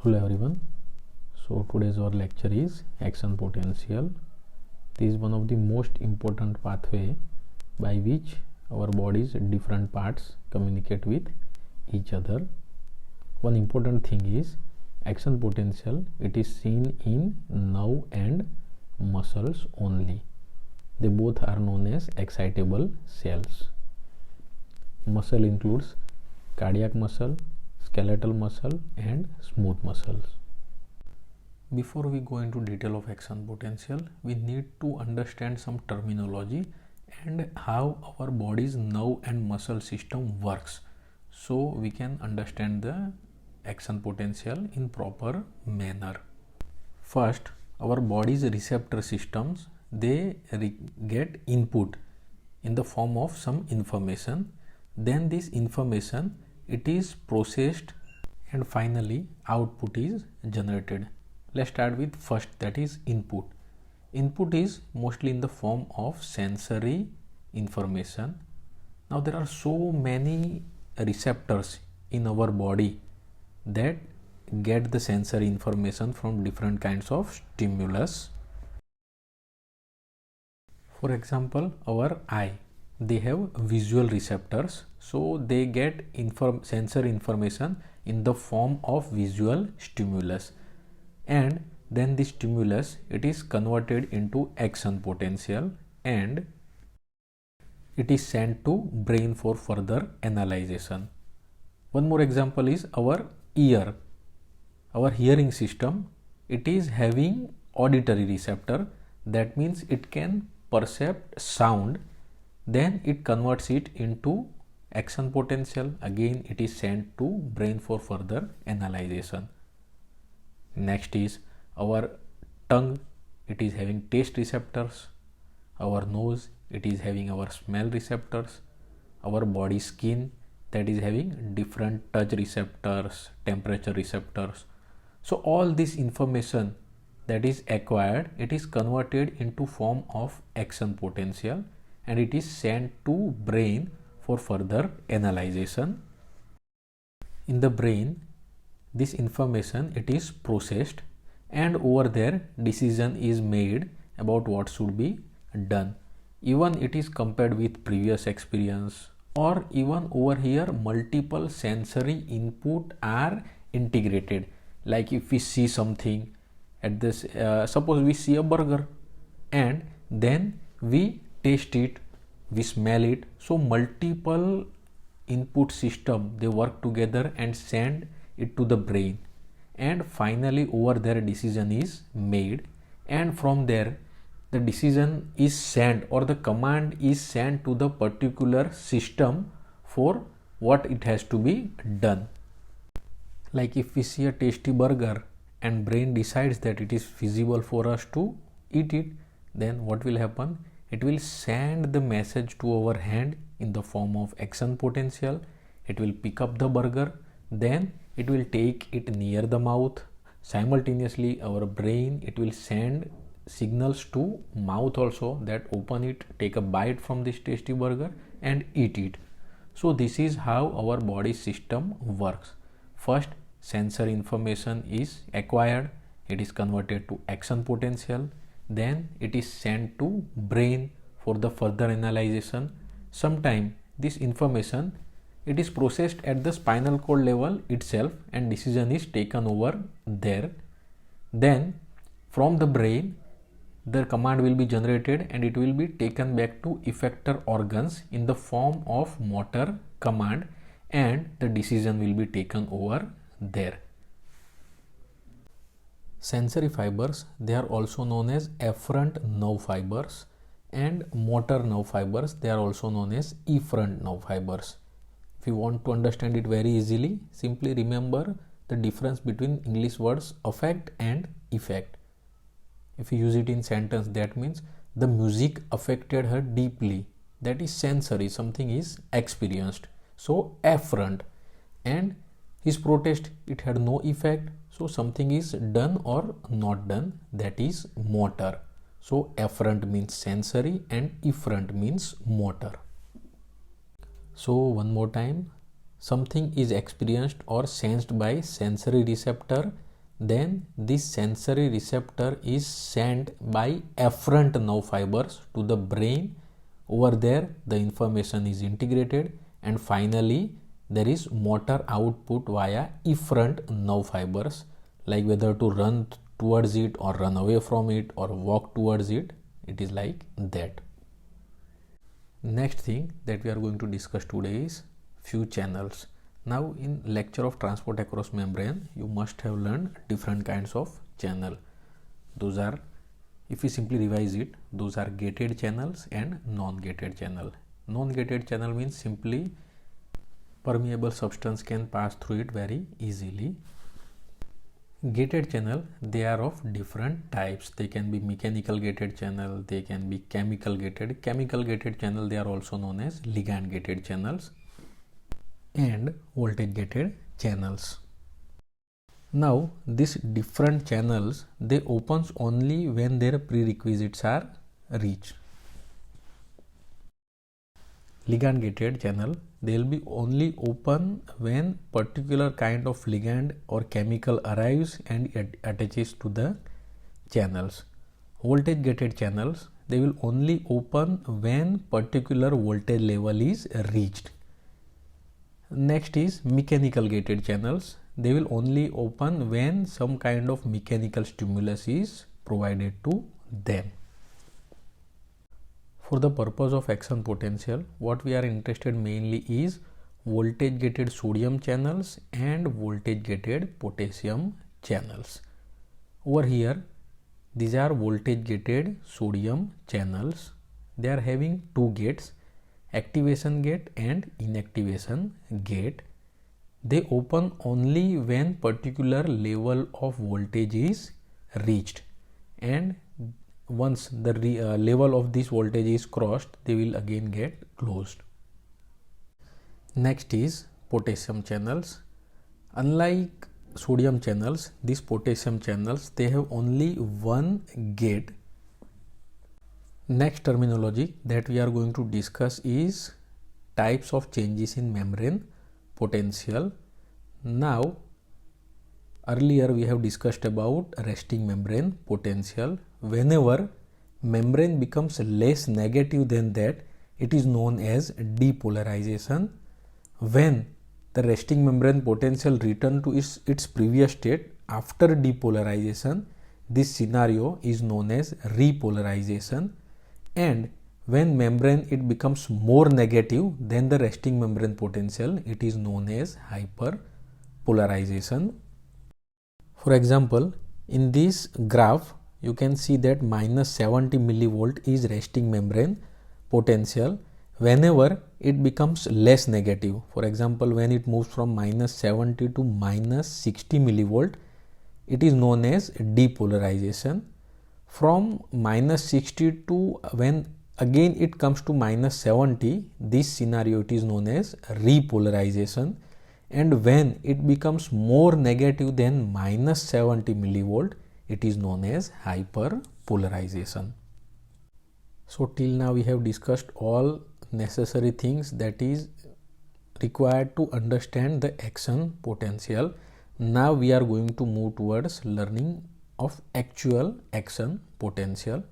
Hello everyone. So today's our lecture is action potential. This is one of the most important pathway by which our body's different parts communicate with each other. One important thing is action potential. It is seen in nerve and muscles only. They both are known as excitable cells. Muscle includes cardiac muscle, skeletal muscle and smooth muscles. Before we go into detail of action potential, we need to understand some terminology and how our body's nerve and muscle system works, so we can understand the action potential in proper manner. First, our body's receptor systems, they get input in the form of some information. Then this information, it is processed and finally output is generated. Let's start with first, that is input. Input is mostly in the form of sensory information. Now there are so many receptors in our body that get the sensory information from different kinds of stimulus. For example, our eye, they have visual receptors, so they get sensory information in the form of visual stimulus, and then the stimulus, it is converted into action potential and it is sent to brain for further analyzation. One more example is our ear. Our hearing system, it is having auditory receptor, that means it can perceive sound. Then it converts it into action potential. Again, it is sent to brain for further analyzation. Next is our tongue. It is having taste receptors. Our nose, it is having our smell receptors. Our body skin, that is having different touch receptors, temperature receptors. So all this information that is acquired, it is converted into form of action potential and it is sent to brain for further analyzation. In the brain, this information, it is processed and over there decision is made about what should be done. Even it is compared with previous experience, or even over here multiple sensory input are integrated. Like if we see something at this, suppose we see a burger and then we taste it, we smell it. So multiple input system, they work together and send it to the brain, and finally over there decision is made, and from there the decision is sent or the command is sent to the particular system for what it has to be done. Like if we see a tasty burger and brain decides that it is feasible for us to eat it, then what will happen? It will send the message to our hand in the form of action potential. It will pick up the burger, then it will take it near the mouth. Simultaneously our brain, it will send signals to mouth also that open it, take a bite from this tasty burger and eat it. So this is how our body system works. First, sensory information is acquired, it is converted to action potential, then it is sent to brain for the further analyzation. Sometime this information, it is processed at the spinal cord level itself and decision is taken over there. Then from the brain the command will be generated and it will be taken back to effector organs in the form of motor command and the decision will be taken over there. Sensory fibers, they are also known as afferent nerve fibers, and motor nerve fibers, they are also known as efferent nerve fibers. If you want to understand it very easily, simply remember the difference between English words affect and effect. If you use it in sentence, that means the music affected her deeply, that is sensory, something is experienced, so afferent. And his protest, it had no effect, so something is done or not done, that is motor. So afferent means sensory and efferent means motor. So one more time, something is experienced or sensed by sensory receptor then this sensory receptor is sent by afferent nerve fibers to the brain. Over there the information is integrated, and finally there is motor output via efferent nerve fibers, like whether to run towards it or run away from it or walk towards it. It is like that. Next thing that we are going to discuss today is few channels. Now in lecture of transport across membrane, you must have learned different kinds of channel. Those are, if we simply revise it, those are gated channels and non-gated channel. Non-gated channel means simply permeable substance can pass through it very easily. Gated channel, they are of different types. They can be mechanical gated channel, they can be chemical gated. Chemical gated channel, they are also known as ligand gated channels, and voltage gated channels. Now these different channels, they opens only when their prerequisites are reached. Ligand gated channel, they will be only open when particular kind of ligand or chemical arrives and it attaches to the channels. Voltage gated channels, they will only open when particular voltage level is reached. Next is mechanical gated channels. They will only open when some kind of mechanical stimulus is provided to them. For the purpose of action potential, what we are interested mainly is voltage gated sodium channels and voltage gated potassium channels. Over here, these are voltage gated sodium channels. They are having two gates, activation gate and inactivation gate. They open only when particular level of voltage is reached, and once the level of this voltage is crossed, they will again get closed. Next is potassium channels. Unlike sodium channels, these potassium channels, they have only one gate. Next terminology that we are going to discuss is types of changes in membrane potential. Now, earlier we have discussed about resting membrane potential. Whenever membrane becomes less negative than that, it is known as depolarization. When the resting membrane potential return to its previous state after depolarization, this scenario is known as repolarization. And when membrane it becomes more negative than the resting membrane potential, it is known as hyperpolarization. For example, in this graph, you can see that minus 70 millivolt is resting membrane potential. Whenever it becomes less negative, for example, when it moves from minus 70 to minus 60 millivolt, it is known as depolarization. From minus 60 to when again it comes to minus 70, this scenario it is known as repolarization. And when it becomes more negative than minus 70 millivolt, it is known as hyperpolarization. So till now we have discussed all necessary things that is required to understand the action potential. Now we are going to move towards learning of actual action potential.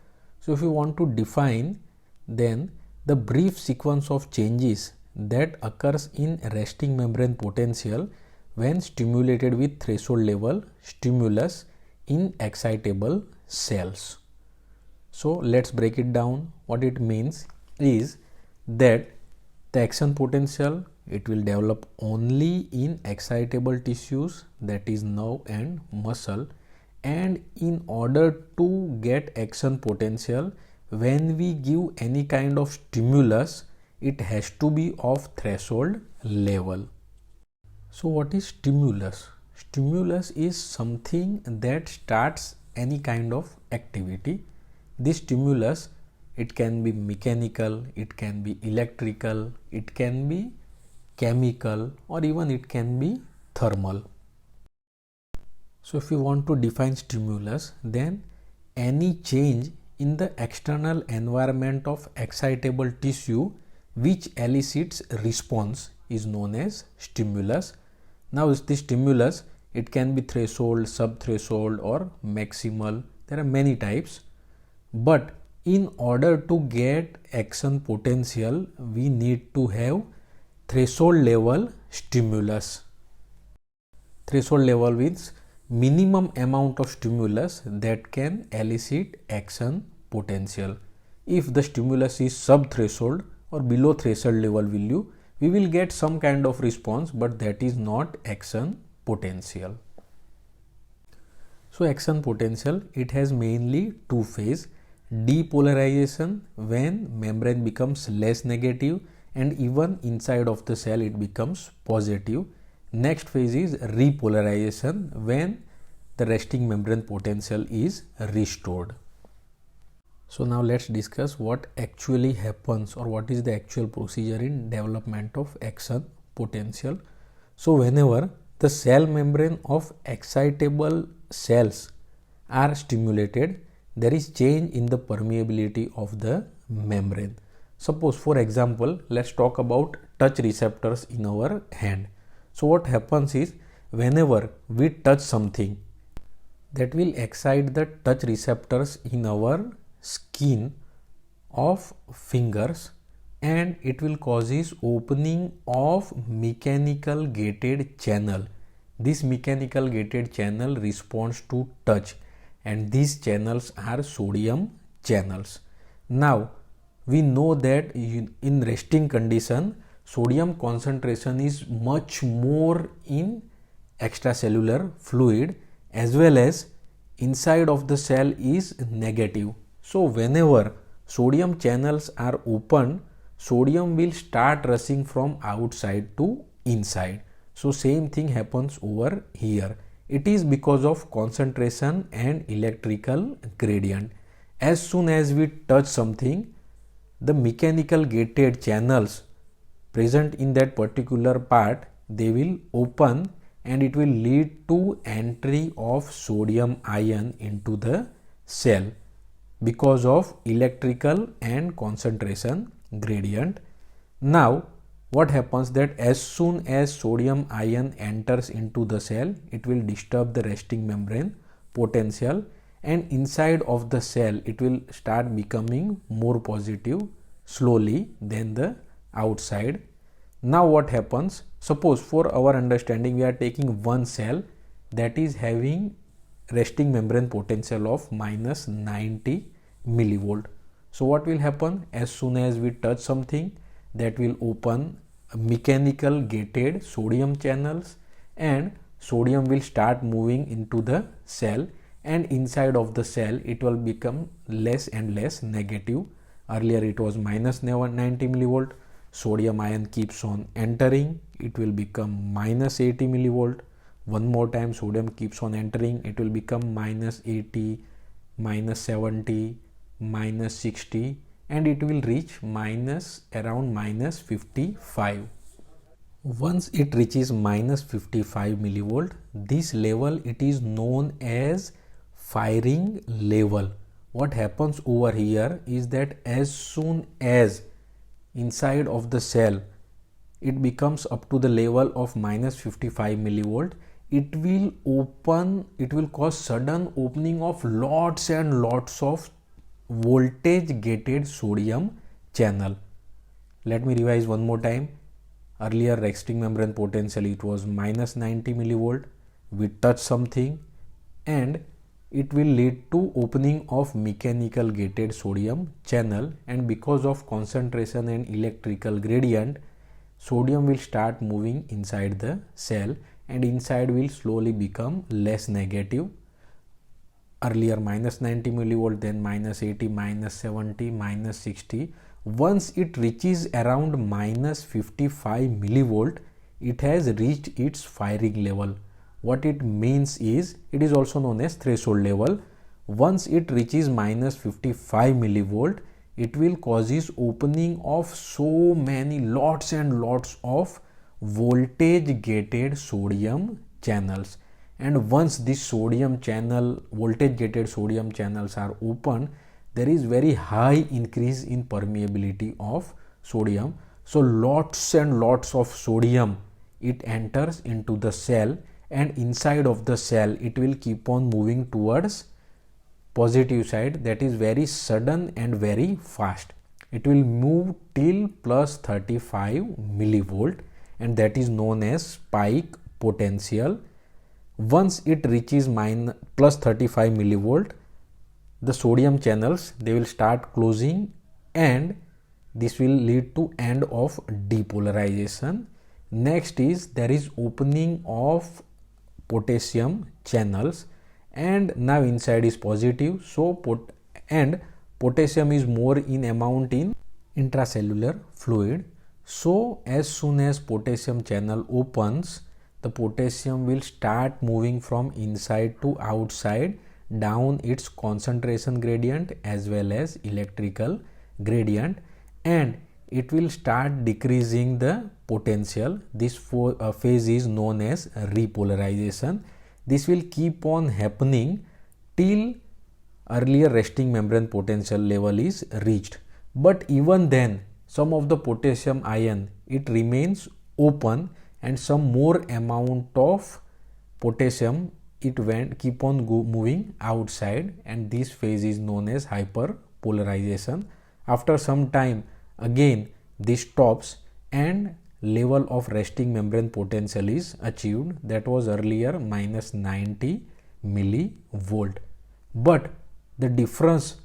So if you want to define, then the brief sequence of changes that occurs in resting membrane potential when stimulated with threshold level stimulus in excitable cells. So let's break it down. What it means is that the action potential, it will develop only in excitable tissues, that is nerve and muscle. And in order to get action potential, when we give any kind of stimulus, it has to be of threshold level. So what is stimulus? Stimulus is something that starts any kind of activity. This stimulus, it can be mechanical, it can be electrical, it can be chemical, or even it can be thermal. So if you want to define stimulus, then any change in the external environment of excitable tissue which elicits response is known as stimulus. Now this stimulus, It can be threshold, sub-threshold or maximal. There are many types. But in order to get action potential, we need to have threshold level stimulus. Threshold level means minimum amount of stimulus that can elicit action potential. If the stimulus is sub-threshold or below threshold level value, we will get some kind of response, but that is not action potential. So action potential, it has mainly two phases. Depolarization, when membrane becomes less negative and even inside of the cell it becomes positive. Next phase is repolarization, when the resting membrane potential is restored. So now let's discuss what actually happens or what is the actual procedure in development of action potential. So whenever the cell membrane of excitable cells are stimulated, there is change in the permeability of the membrane. Suppose, for example, let's talk about touch receptors in our hand. So what happens is, whenever we touch something, that will excite the touch receptors in our skin of fingers, and it will causes opening of mechanical gated channel. This mechanical gated channel responds to touch, and these channels are sodium channels. Now we know that in resting condition, sodium concentration is much more in extracellular fluid, as well as inside of the cell is negative. So whenever sodium channels are open, sodium will start rushing from outside to inside. So same thing happens over here. It is because of concentration and electrical gradient. As soon as we touch something, the mechanical gated channels present in that particular part, they will open, and it will lead to entry of sodium ion into the cell because of electrical and concentration gradient. Now what happens, that as soon as sodium ion enters into the cell, it will disturb the resting membrane potential, and inside of the cell it will start becoming more positive slowly than the outside. Now what happens, suppose for our understanding we are taking one cell that is having resting membrane potential of minus 90 millivolt. So what will happen, as soon as we touch something, that will open mechanical gated sodium channels, and sodium will start moving into the cell, and inside of the cell it will become less and less negative. Earlier it was minus 90 millivolt. Sodium ion keeps on entering, it will become minus 80 millivolt. One more time sodium keeps on entering, it will become minus 80, minus 70, minus 60, and it will reach around minus 55. Once it reaches minus 55 millivolt, this level it is known as firing level. What happens over here is that as soon as inside of the cell it becomes up to the level of minus 55 millivolt, it will cause sudden opening of lots and lots of voltage gated sodium channel. Let me revise one more time. Earlier resting membrane potential it was minus 90 millivolt. We touch something and it will lead to opening of mechanical gated sodium channel, and because of concentration and electrical gradient, sodium will start moving inside the cell, and inside will slowly become less negative. Earlier minus 90 millivolt, then minus 80, minus 70, minus 60. Once it reaches around minus 55 millivolt, it has reached its firing level. What it means is, it is also known as threshold level. Once it reaches minus 55 millivolt, it will causes opening of so many lots and lots of voltage gated sodium channels, and once this sodium channel, voltage gated sodium channels are open, there is very high increase in permeability of sodium. So lots and lots of sodium it enters into the cell, and inside of the cell it will keep on moving towards positive side, that is very sudden and very fast. It will move till plus 35 millivolt, and that is known as spike potential. Once it reaches plus 35 millivolt, the sodium channels, they will start closing, and this will lead to end of depolarization. Next is there is opening of potassium channels, and now inside is positive, so potassium is more in amount in intracellular fluid. So as soon as potassium channel opens, the potassium will start moving from inside to outside down its concentration gradient as well as electrical gradient, and it will start decreasing the potential. This phase is known as repolarization. This will keep on happening till earlier resting membrane potential level is reached. But even then, some of the potassium ion, it remains open, and some more amount of potassium keep on moving outside, and this phase is known as hyperpolarization. After some time, again this stops and level of resting membrane potential is achieved, that was earlier minus 90 millivolt. But the difference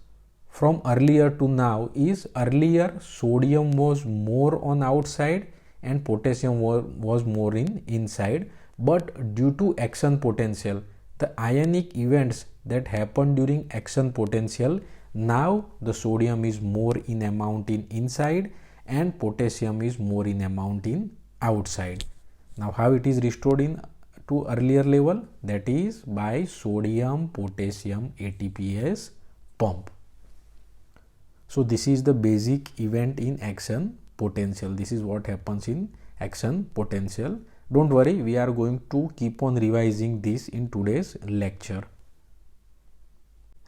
from earlier to now is earlier sodium was more on outside and potassium was more in inside, but due to action potential, the ionic events that happen during action potential, now the sodium is more in amount in inside and potassium is more in amount in outside. Now how it is restored in to earlier level? That is by sodium potassium ATPase pump. So this is the basic event in action potential. This is what happens in action potential. Don't worry, we are going to keep on revising this in today's lecture.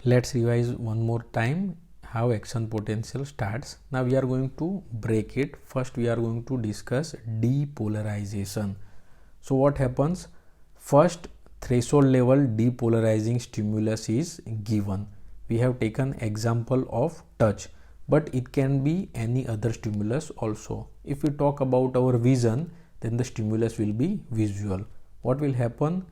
Let's revise one more time how action potential starts. Now we are going to break it. First we are going to discuss depolarization. So what happens? First, threshold level depolarizing stimulus is given. We have taken example of touch, but it can be any other stimulus also. If we talk about our vision, then the stimulus will be visual. What will happen?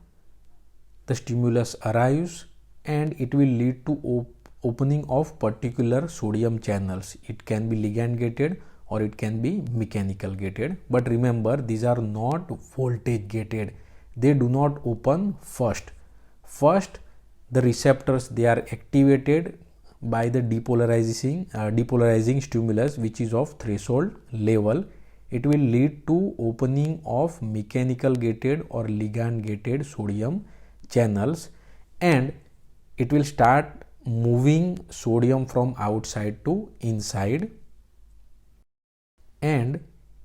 The stimulus arrives and it will lead to opening of particular sodium channels. It can be ligand gated or it can be mechanical gated, but remember, these are not voltage gated. They do not open first. First, the receptors, they are activated by the depolarizing stimulus, which is of threshold level. It will lead to opening of mechanical gated or ligand gated sodium channels, and it will start moving sodium from outside to inside, and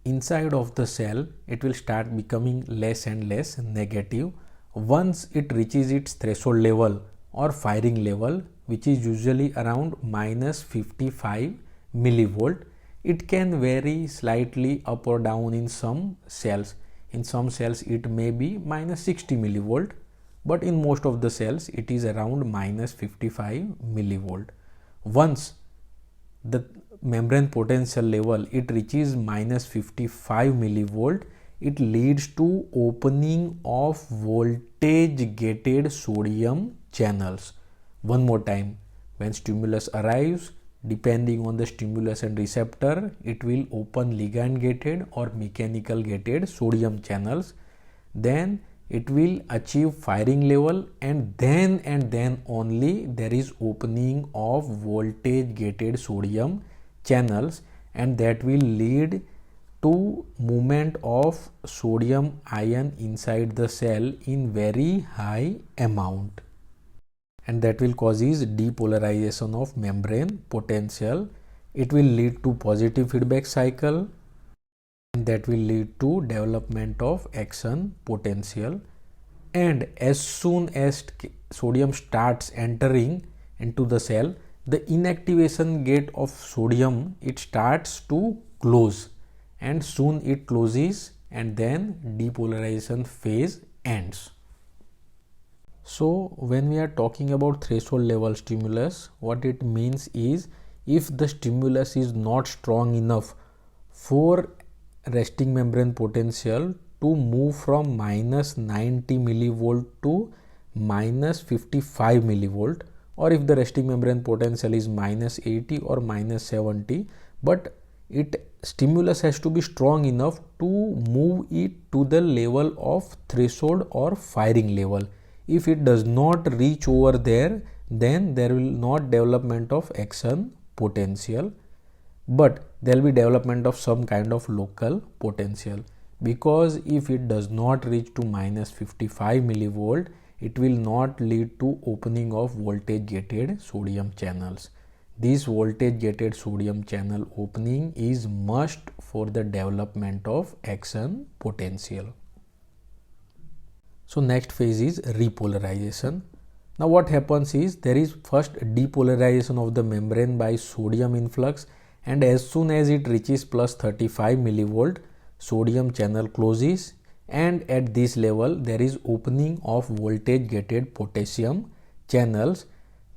inside of the cell it will start becoming less and less negative. Once it reaches its threshold level or firing level, which is usually around minus 55 millivolt, it can vary slightly up or down in some cells. In some cells it may be minus 60 millivolt, but in most of the cells it is around minus 55 millivolt. Once the membrane potential level it reaches minus 55 millivolt, it leads to opening of voltage gated sodium channels. One more time, when stimulus arrives, depending on the stimulus and receptor, it will open ligand gated or mechanical gated sodium channels. Then it will achieve firing level, and then only there is opening of voltage gated sodium channels, and that will lead to movement of sodium ion inside the cell in very high amount, and that will causes depolarization of membrane potential. It will lead to positive feedback cycle, and that will lead to development of action potential. And as soon as sodium starts entering into the cell, the inactivation gate of sodium, it starts to close, and soon it closes, and then depolarization phase ends. So when we are talking about threshold level stimulus, what it means is if the stimulus is not strong enough for resting membrane potential to move from minus 90 millivolt to minus 55 millivolt, or if the resting membrane potential is minus 80 or minus 70, but stimulus has to be strong enough to move it to the level of threshold or firing level. If it does not reach over there, then there will not development of action potential, but there will be development of some kind of local potential, because if it does not reach to minus 55 millivolt, it will not lead to opening of voltage gated sodium channels. This voltage gated sodium channel opening is must for the development of action potential. So next phase is repolarization. Now what happens is there is first depolarization of the membrane by sodium influx, and as soon as it reaches plus 35 millivolt, sodium channel closes, and at this level there is opening of voltage gated potassium channels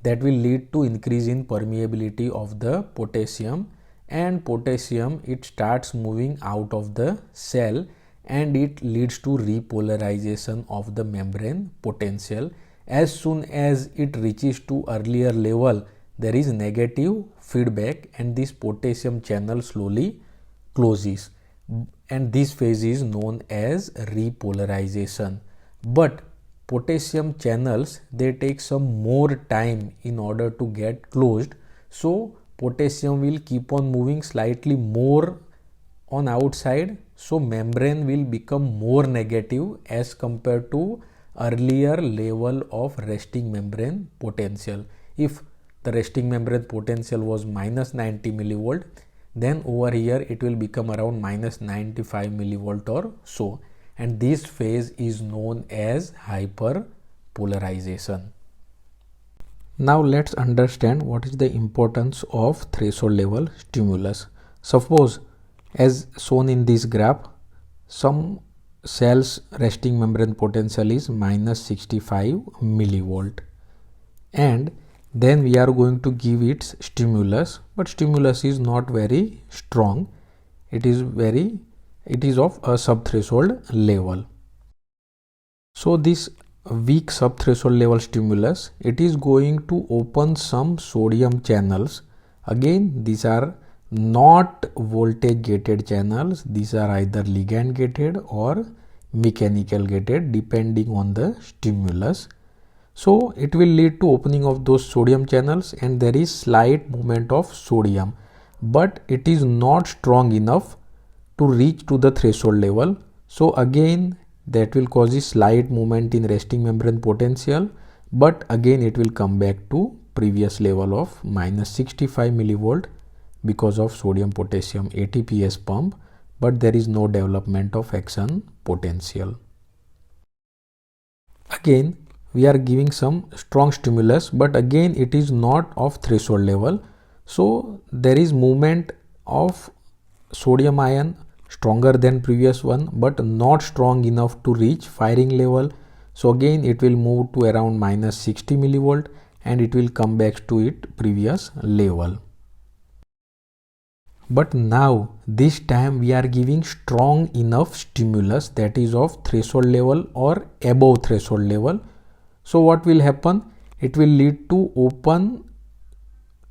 that will lead to increase in permeability of the potassium, and potassium it starts moving out of the cell and it leads to repolarization of the membrane potential. As soon as it reaches to earlier level, there is negative feedback and this potassium channel slowly closes, and this phase is known as repolarization. But potassium channels, they take some more time in order to get closed, so potassium will keep on moving slightly more on outside, so membrane will become more negative as compared to earlier level of resting membrane potential. If the resting membrane potential was minus 90 millivolt, then over here it will become around minus 95 millivolt or so, and this phase is known as hyperpolarization. Now let's understand what is the importance of threshold level stimulus. Suppose, as shown in this graph, some cells resting membrane potential is minus 65 millivolt, and then we are going to give its stimulus, but stimulus is not very strong. It is of a subthreshold level. So this weak subthreshold level stimulus, it is going to open some sodium channels. Again, these are not voltage gated channels, these are either ligand gated or mechanical gated depending on the stimulus. So it will lead to opening of those sodium channels and there is slight movement of sodium, but it is not strong enough to reach to the threshold level. So again that will cause a slight movement in resting membrane potential, but again it will come back to previous level of minus 65 millivolt because of sodium potassium ATPase pump, but there is no development of action potential. Again we are giving some strong stimulus, but again it is not of threshold level, so there is movement of sodium ion stronger than previous one, but not strong enough to reach firing level. So again it will move to around minus 60 millivolt and it will come back to its previous level. But now this time we are giving strong enough stimulus that is of threshold level or above threshold level. So what will happen? It will lead to open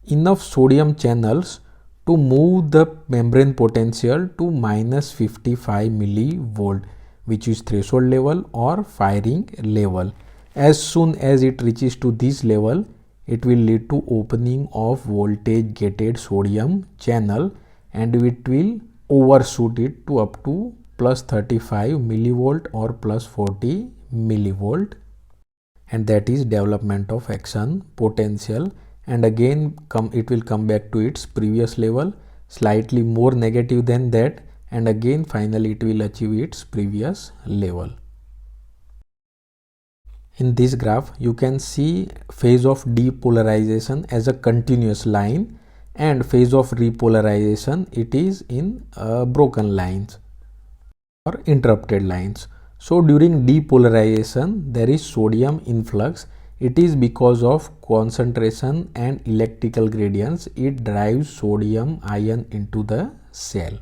enough sodium channels to move the membrane potential to minus 55 millivolt, which is threshold level or firing level. As soon as it reaches to this level, it will lead to opening of voltage gated sodium channel and it will overshoot it to up to plus 35 millivolt or plus 40 millivolt, and that is development of action potential, and again it will come back to its previous level, slightly more negative than that, and again finally it will achieve its previous level. In this graph you can see phase of depolarization as a continuous line and phase of repolarization it is in broken lines or interrupted lines. So during depolarization there is sodium influx. It is because of concentration and electrical gradients. It drives sodium ion into the cell.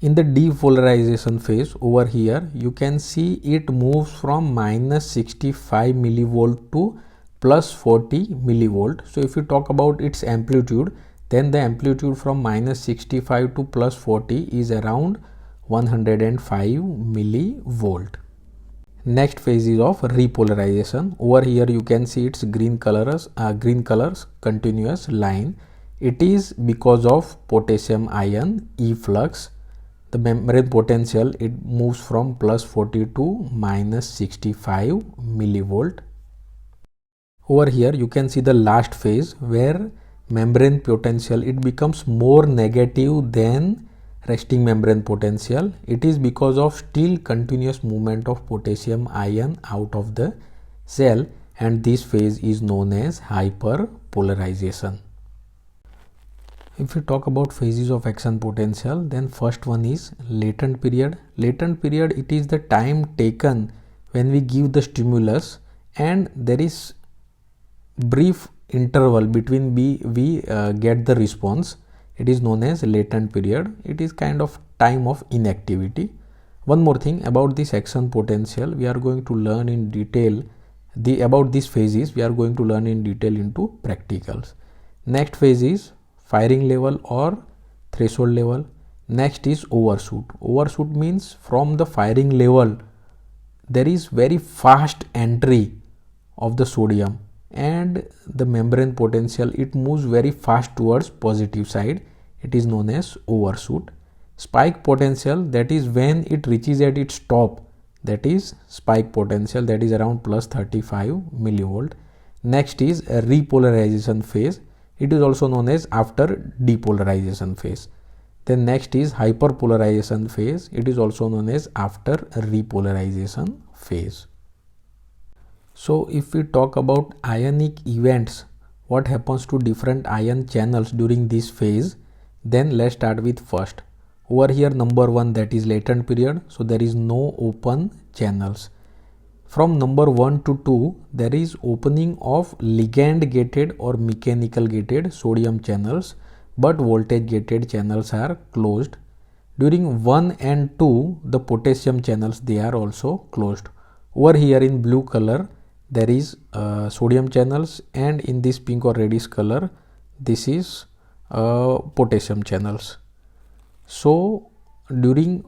In the depolarization phase, over here you can see it moves from minus 65 millivolt to plus 40 millivolt. So if you talk about its amplitude, then the amplitude from minus 65 to plus 40 is around 105 millivolt. Next phase is of repolarization. Over here you can see its green colors continuous line. It is because of potassium ion efflux. The membrane potential, it moves from plus 40 to minus 65 millivolt. Over here you can see the last phase where membrane potential, it becomes more negative than resting membrane potential. It is because of still continuous movement of potassium ion out of the cell, and this phase is known as hyperpolarization. If we talk about phases of action potential, then first one is latent period. Latent period, it is the time taken when we give the stimulus and there is brief interval between we get the response. It is known as latent period. It is kind of time of inactivity. One more thing about this action potential, we are going to learn in detail about these phases. We are going to learn in detail into practicals. Next phase is firing level or threshold level. Next is overshoot. Overshoot means from the firing level there is very fast entry of the sodium and the membrane potential, it moves very fast towards positive side. It is known as overshoot. Spike potential, that is when it reaches at its top, that is spike potential, that is around plus 35 millivolt. Next is a repolarization phase. It is also known as after depolarization phase. Then next is hyperpolarization phase. It is also known as after repolarization phase. So if we talk about ionic events, what happens to different ion channels during this phase, then let's start with first. Over here number 1, that is latent period. So there is no open channels. From number 1 to 2, there is opening of ligand gated or mechanical gated sodium channels, but voltage gated channels are closed. During 1 and 2, the potassium channels, they are also closed. Over here in blue color, there is sodium channels, and in this pink or reddish color, this is potassium channels. So during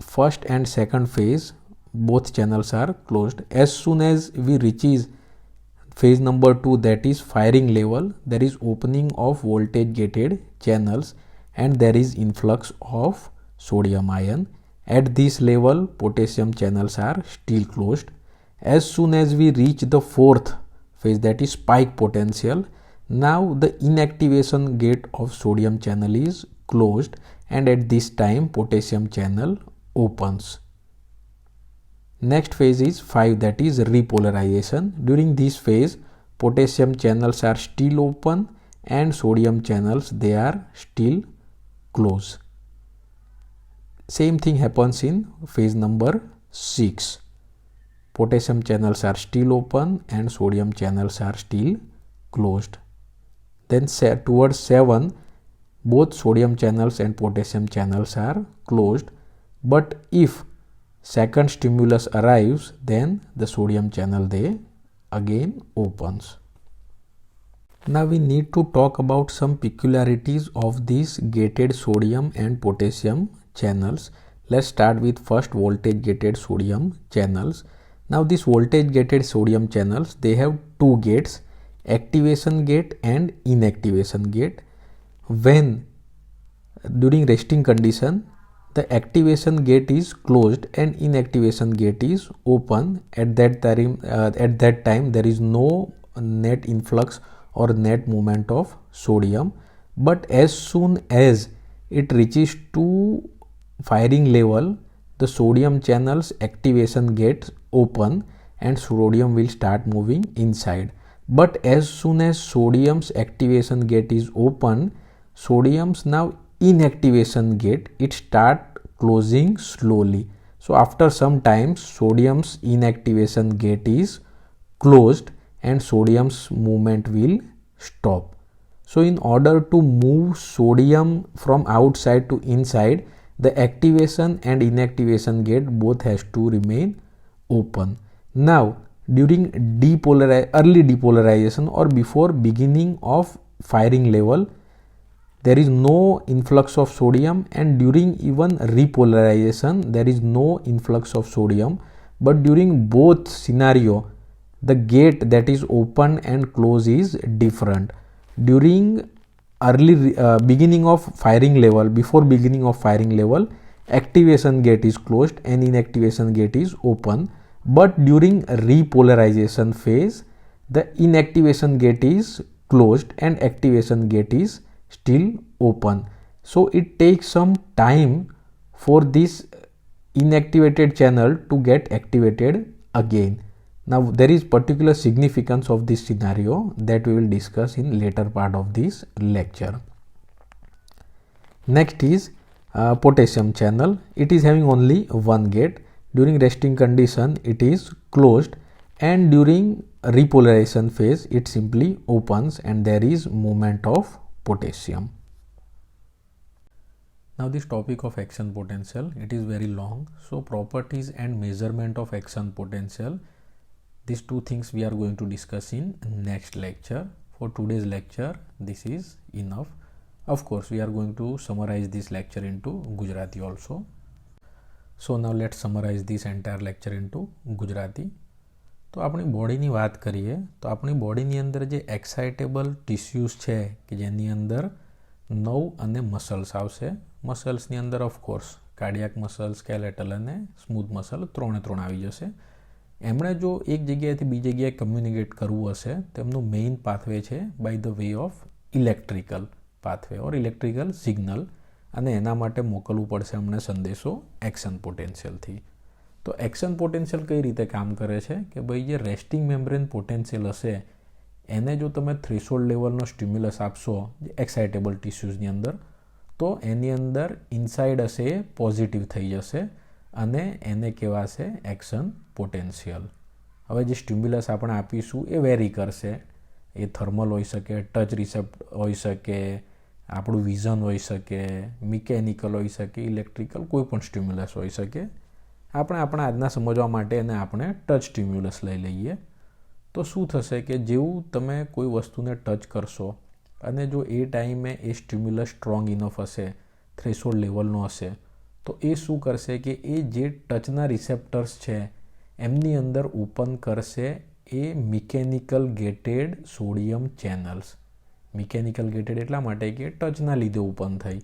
first and second phase, both channels are closed. As soon as we reaches phase number 2, that is firing level, there is opening of voltage gated channels and there is influx of sodium ion. At this level, potassium channels are still closed. As soon as we reach the fourth phase, that is spike potential, now the inactivation gate of sodium channel is closed and at this time potassium channel opens. Next phase is 5, that is repolarization. During this phase, potassium channels are still open and sodium channels, they are still closed. Same thing happens in phase number 6. Potassium channels are still open and sodium channels are still closed. Then towards 7, both sodium channels and potassium channels are closed, but if second stimulus arrives, then the sodium channel, they again opens. Now we need to talk about some peculiarities of these gated sodium and potassium channels. Let's start with first voltage gated sodium channels. Now these voltage gated sodium channels, they have two gates, activation gate and inactivation gate. When during resting condition, the activation gate is closed and inactivation gate is open. At that time there is no net influx or net movement of sodium, but as soon as it reaches to firing level, the sodium channels activation gate open and sodium will start moving inside. But as soon as sodium's activation gate is open, sodium's now inactivation gate, it start closing slowly. So after some time, sodium's inactivation gate is closed and sodium's movement will stop. So in order to move sodium from outside to inside, the activation and inactivation gate both has to remain open. Now during early depolarization or before beginning of firing level, there is no influx of sodium, and during even repolarization there is no influx of sodium. But during both scenario, the gate that is open and closed is different. During early beginning of firing level, before beginning of firing level, activation gate is closed and inactivation gate is open. But during repolarization phase, the inactivation gate is closed and activation gate is still open. So it takes some time for this inactivated channel to get activated again. Now there is particular significance of this scenario that we will discuss in later part of this lecture. Next is potassium channel. It is having only one gate. During resting condition it is closed, and during repolarization phase it simply opens and there is movement of potassium. Now this topic of action potential, it is very long. So properties and measurement of action potential, these two things we are going to discuss in next lecture. For today's lecture, this is enough. Of course, we are going to summarize this lecture into Gujarati also. So now let's summarize this entire lecture into Gujarati. તો આપણી બોડીની વાત કરીએ તો આપણી બોડીની અંદર જે excitable tissues છે કે જેની અંદર નર્વ અને મસલ્સ આવશે. મસલ્સની અંદર ઓફકોર્સ કાર્ડિયાક મસલ, સ્કેલેટલ અને સ્મૂથ મસલ ત્રણે આવી જશે. એમણે જો એક જગ્યાએથી બીજી જગ્યાએ કમ્યુનિકેટ કરવું હશે તો એમનું મેઇન પાથવે છે by the way of electrical pathway or electrical signal, અને એના માટે મોકલવું પડશે અમને સંદેશો એક્શન પોટેન્શિયલથી. તો એક્શન પોટેન્શિયલ કઈ રીતે કામ કરે છે કે ભાઈ જે રેસ્ટિંગ મેમ્બ્રેન પોટેન્શિયલ હશે એને જો તમે થ્રેશોલ્ડ લેવલનો સ્ટિમ્યુલસ આપશો જે એક્સાઇટેબલ ટિશ્યુઝની અંદર, તો એની અંદર ઇનસાઇડ હશે એ પોઝિટિવ થઈ જશે અને એને કહેવાશે એક્શન પોટેન્શિયલ. હવે જે સ્ટિમ્યુલસ આપણે આપીશું એ વેરી કરશે. એ થર્મલ હોઈ શકે, ટચ રિસેપ્ટ હોઈ શકે, આપણું વિઝન હોઈ શકે, મિકેનિકલ હોઈ શકે, ઇલેક્ટ્રિકલ, કોઈ પણ સ્ટિમ્યુલસ હોઈ શકે. આપણે આપણા આજના સમજવા માટે એને આપણે ટચ સ્ટિમ્યુલસ લઈ લઈએ. તો શું થશે કે જેવું તમે કોઈ વસ્તુને ટચ કરશો અને જો એ ટાઈમે એ સ્ટિમ્યુલસ સ્ટ્રોંગ ઇનફ હશે, થ્રેશોલ્ડ લેવલનો હશે, તો એ શું કરશે કે એ જે ટચના રિસેપ્ટર્સ છે એમની અંદર ઓપન કરશે એ મિકેનિકલ ગેટેડ સોડિયમ ચેનલ્સ. મિકેનિકલ ગેટેડ એટલા માટે કે ટચના લીધે ઓપન થઈ.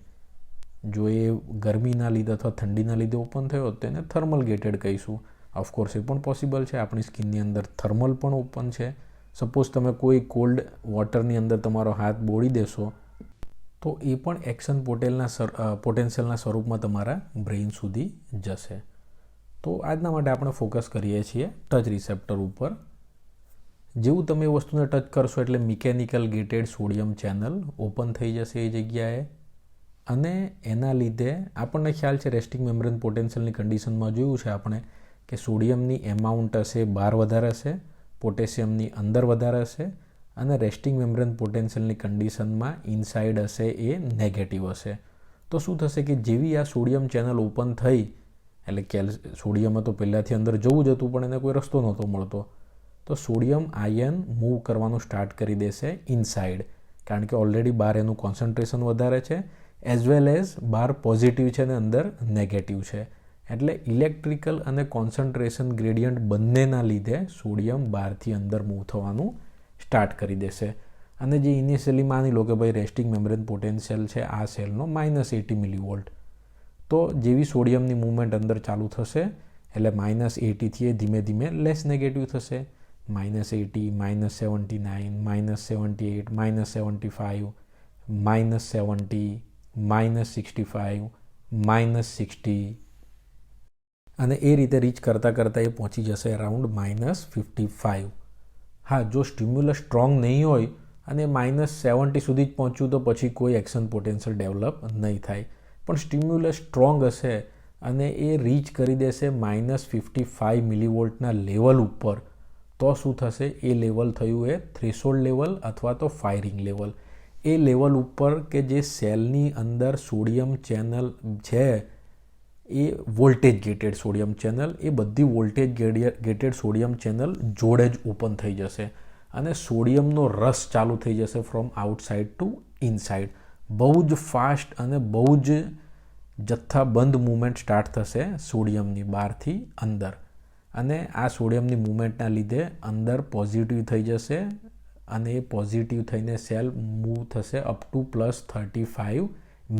જો એ ગરમીના લીધે અથવા ઠંડીના લીધે ઓપન થયો તો એને થર્મલ ગેટેડ કહીશું. ઓફકોર્સ એ પણ પોસિબલ છે, આપણી સ્કિનની અંદર થર્મલ પણ ઓપન છે. સપોઝ તમે કોઈ કોલ્ડ વોટરની અંદર તમારો હાથ બોળી દેશો તો એ પણ એક્શન પોટેન્શિયલના સ્વરૂપમાં તમારા બ્રેઇન સુધી જશે. તો આજના માટે આપણે ફોકસ કરીએ છીએ ટચ રિસેપ્ટર ઉપર. જેવું તમે એ વસ્તુને ટચ કરશો એટલે મિકેનિકલ ગેટેડ સોડિયમ ચેનલ ઓપન થઈ જશે એ જગ્યાએ, અને એના લીધે આપણને ખ્યાલ છે રેસ્ટિંગ મેમ્બ્રેન પોટેન્શિયલની કન્ડિશનમાં જોયું છે આપણે કે સોડિયમની એમાઉન્ટ હશે બહાર વધારે હશે, પોટેશિયમની અંદર વધારે હશે, અને રેસ્ટિંગ મેમ્બ્રેન પોટેન્શિયલની કન્ડિશનમાં ઇનસાઇડ હશે એ નેગેટિવ હશે. તો શું થશે કે જેવી આ સોડિયમ ચેનલ ઓપન થઈ એટલે સોડિયમ તો પહેલાંથી અંદર જવું જ હતું પણ એને કોઈ રસ્તો નહોતો મળતો, તો સોડિયમ આયન મૂવ કરવાનું સ્ટાર્ટ કરી દેશે ઇનસાઇડ, કારણ કે ઓલરેડી બહાર એનું કોન્સન્ટ્રેશન વધારે છે, એઝ વેલ એઝ બહાર પોઝિટિવ છે અને અંદર નેગેટિવ છે. એટલે ઇલેક્ટ્રિકલ અને કોન્સન્ટ્રેશન ગ્રેડિયન્ટ બંનેના લીધે સોડિયમ બહારથી અંદર મૂવ થવાનું સ્ટાર્ટ કરી દેશે. અને જે ઇનિશિયલી માની લો કે ભાઈ રેસ્ટિંગ મેમ્બ્રેન પોટેન્શિયલ છે આ સેલનો -80 મિલીવોલ્ટ, તો જેવી સોડિયમની મૂવમેન્ટ અંદર ચાલુ થશે એટલે -80થી એ ધીમે ધીમે લેસ નેગેટિવ થશે. -80, -79, -78, -75, -70, -65, -60, અને એ રીતે રીચ કરતાં કરતાં એ પહોંચી જશે અરાઉન્ડ -55. હા, જો સ્ટિમ્યુલસ સ્ટ્રોંગ નહીં હોય અને -70 સુધી જ પહોંચ્યું તો પછી કોઈ એક્શન પોટેન્શિયલ ડેવલપ નહીં થાય. પણ સ્ટિમ્યુલસ સ્ટ્રોંગ હશે અને એ રીચ કરી દેશે -55 મિલીવોલ્ટના લેવલ ઉપર, તો શું થશે? એ લેવલ થયું એ થ્રેશોલ્ડ લેવલ અથવા તો ફાયરિંગ લેવલ. એ લેવલ ઉપર કે જે સેલની અંદર સોડિયમ ચેનલ છે, એ વોલ્ટેજ ગેટેડ સોડિયમ ચેનલ, એ બધી વોલ્ટેજ ગેટેડ સોડિયમ ચેનલ જોડે જ ઓપન થઈ જશે અને સોડિયમનો રસ ચાલુ થઈ જશે ફ્રોમ આઉટસાઇડ ટુ ઇનસાઇડ. બહુ જ ફાસ્ટ અને બહુ જ જથ્થાબંધ મૂવમેન્ટ સ્ટાર્ટ થશે સોડિયમની બહારથી અંદર, અને આ સોડિયમની મૂવમેન્ટના લીધે અંદર પોઝિટિવ થઈ જશે અને એ પોઝિટિવ થઈને સેલ મૂવ થશે અપ ટુ +35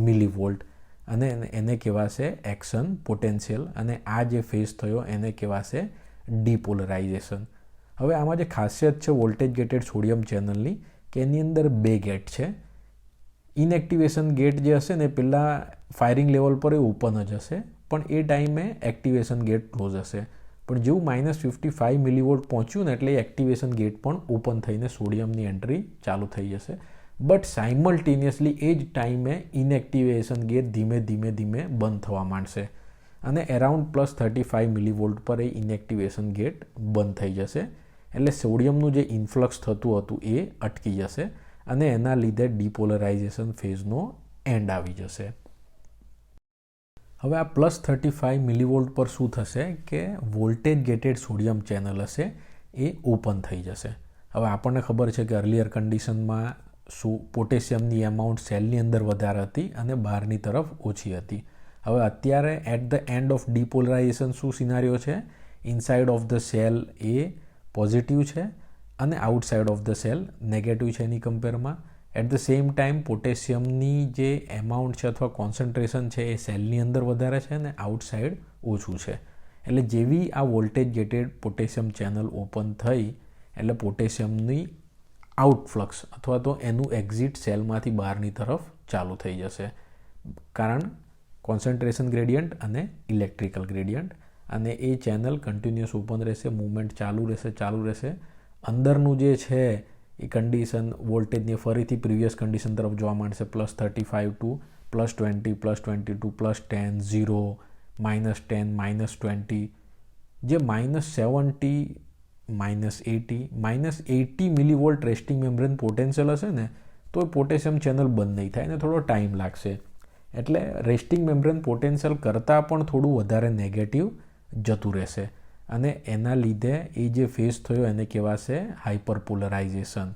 મિલીવોલ્ટ અને એને કહેવાશે એક્શન પોટેન્શિયલ. અને આ જે ફેઝ થયો એને કહેવાશે ડીપોલરાઇઝેશન. હવે આમાં જે ખાસિયત છે વોલ્ટેજ ગેટેડ સોડિયમ ચેનલની, કે એની અંદર 2 ગેટ છે. ઇનએક્ટિવેશન ગેટ જે હશે ને પહેલાં ફાયરિંગ લેવલ પર એ ઓપન જ હશે, પણ એ ટાઈમે એક્ટિવેશન ગેટ ક્લોઝ હશે. પણ જેવું -55 મિલીવોલ્ટ પહોંચ્યું ને એટલે એક્ટિવેશન ગેટ પણ ઓપન થઈને સોડિયમની એન્ટ્રી ચાલુ થઈ જશે. બટ સાયમલ્ટેનિયસલી એ જ ટાઈમે ઇનએક્ટિવેશન ગેટ ધીમે બંધ થવા માંડશે અને એરાઉન્ડ +35 મિલીવોલ્ટ પર એ ઇનએક્ટિવેશન ગેટ બંધ થઈ જશે. એટલે સોડિયમનું જે ઇન્ફ્લક્સ થતું હતું એ અટકી જશે અને એના લીધે ડીપોલરાઇઝેશન ફેઝનો એન્ડ આવી જશે. હવે આ +35 મિલીવોલ્ટ પર શું થશે કે વોલ્ટેજ ગેટેડ સોડિયમ ચેનલ હશે એ ઓપન થઈ જશે. હવે આપણને ખબર છે કે અર્લિયર કન્ડિશનમાં પોટેશિયમની એમાઉન્ટ સેલની અંદર વધારે હતી અને બહારની તરફ ઓછી હતી. હવે અત્યારે એટ ધ એન્ડ ઓફ ડીપોલરાઇઝેશન શું સિનારીઓ છે? Inside of the cell A positive છે અને outside of the cell negative છે એની કમ્પેરમાં. એટ ધ સેમ ટાઈમ પોટેશિયમની જે એમાઉન્ટ છે અથવા કોન્સન્ટ્રેશન છે એ સેલની અંદર વધારે છે અને આઉટસાઇડ ઓછું છે. એટલે જેવી આ વોલ્ટેજ ગેટેડ પોટેશિયમ ચેનલ ઓપન થઈ એટલે પોટેશિયમની આઉટફ્લક્સ અથવા તો એનું એક્ઝિટ સેલમાંથી બહારની તરફ ચાલુ થઈ જશે, કારણ કોન્સન્ટ્રેશન ગ્રેડિયન્ટ અને ઇલેક્ટ્રિકલ ગ્રેડિયન્ટ. અને એ ચેનલ કન્ટિન્યુઅસ ઓપન રહેશે, મૂવમેન્ટ ચાલુ રહેશે. અંદરનું જે છે એ કન્ડિશન વોલ્ટેજની ફરીથી પ્રીવિયસ કન્ડિશન તરફ જોવા મળશે, +35 ટુ +20 +22 +10 0 -10 -20, જે -70 -80 મિલીવોલ્ટ રેસ્ટિંગ મેમ્બ્રેન પોટેન્શિયલ હશે ને તો એ પોટેશિયમ ચેનલ બંધ નહીં થાય અને થોડો ટાઈમ લાગશે. એટલે રેસ્ટિંગ મેમ્બ્રેન પોટેન્શિયલ કરતાં પણ થોડું વધારે નેગેટિવ જતું રહેશે અને એના લીધે એ જે ફેઝ થયો એને કહેવાશે હાઇપરપોલરાઇઝેશન.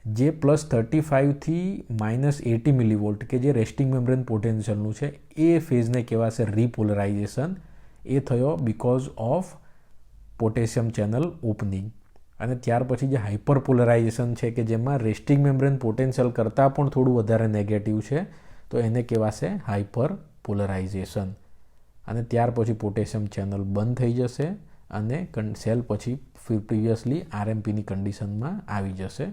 જે +35 થી -80 મિલીવોલ્ટ કે જે રેસ્ટિંગ મેમ્બ્રેન પોટેન્શિયલનું છે એ ફેઝને કહેવાશે રીપોલરાઇઝેશન. એ થયો because of potassium channel opening. અને ત્યાર પછી જે હાઇપરપોલરાઇઝેશન છે કે જેમાં રેસ્ટિંગ મેમ્બ્રેન પોટેન્શિયલ કરતાં પણ થોડું વધારે નેગેટિવ છે તો એને કહેવાશે હાઇપરપોલરાઇઝેશન. અને ત્યાર પછી પોટેશિયમ ચેનલ બંધ થઈ જશે અને સેલ પછી પ્રિવિયસલી આરએમપીની કન્ડિશનમાં આવી જશે.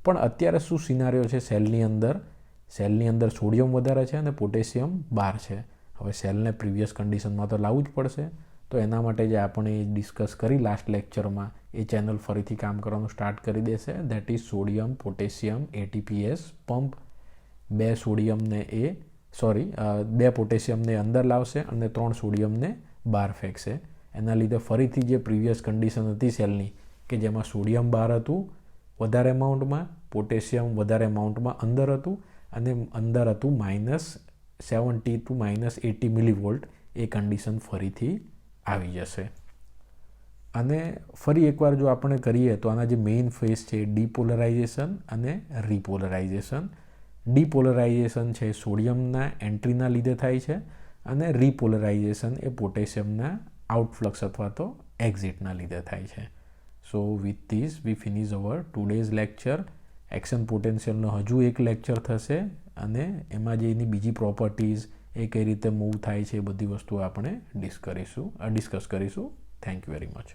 પણ અત્યારે શું સિનારીઓ છે સેલની અંદર સોડિયમ વધારે છે અને પોટેશિયમ બહાર છે. હવે સેલને પ્રિવિયસ કન્ડિશનમાં તો લાવવું જ પડશે. તો એના માટે જે આપણે ડિસ્કસ કરી લાસ્ટ લેક્ચરમાં એ ચેનલ ફરીથી કામ કરવાનું સ્ટાર્ટ કરી દેશે. That is sodium potassium ATPase pump. 2 પોટેશિયમને અંદર લાવશે અને 3 સોડિયમને બહાર ફેંકશે. એના લીધે ફરીથી જે પ્રીવિયસ કન્ડિશન હતી સેલની કે જેમાં સોડિયમ બહાર હતું વધારે અમાઉન્ટમાં, પોટેશિયમ વધારે અમાઉન્ટમાં અંદર હતું અને અંદર હતું -70 ટુ -80 મિલીવોલ્ટ, એ કન્ડિશન ફરીથી આવી જશે. અને ફરી એકવાર જો આપણે કરીએ તો આના જે મેઇન ફેઝ છે ડીપોલરાઇઝેશન અને રીપોલરાઇઝેશન. ડીપોલરાઇઝેશન છે સોડિયમના એન્ટ્રીના લીધે થાય છે અને રીપોલરાઇઝેશન એ પોટેશિયમના આઉટફ્લક્સ અથવા તો એક્ઝિટના લીધે થાય છે. So with this we finish our today's lecture. Action પોટેન્શિયલનો હજુ એક લેક્ચર થશે અને એમાં જે એની બીજી પ્રોપર્ટીઝ એ કઈ રીતે મૂવ થાય છે એ બધી વસ્તુઓ આપણે ડિસ્કસ કરીશું. Thank you very much.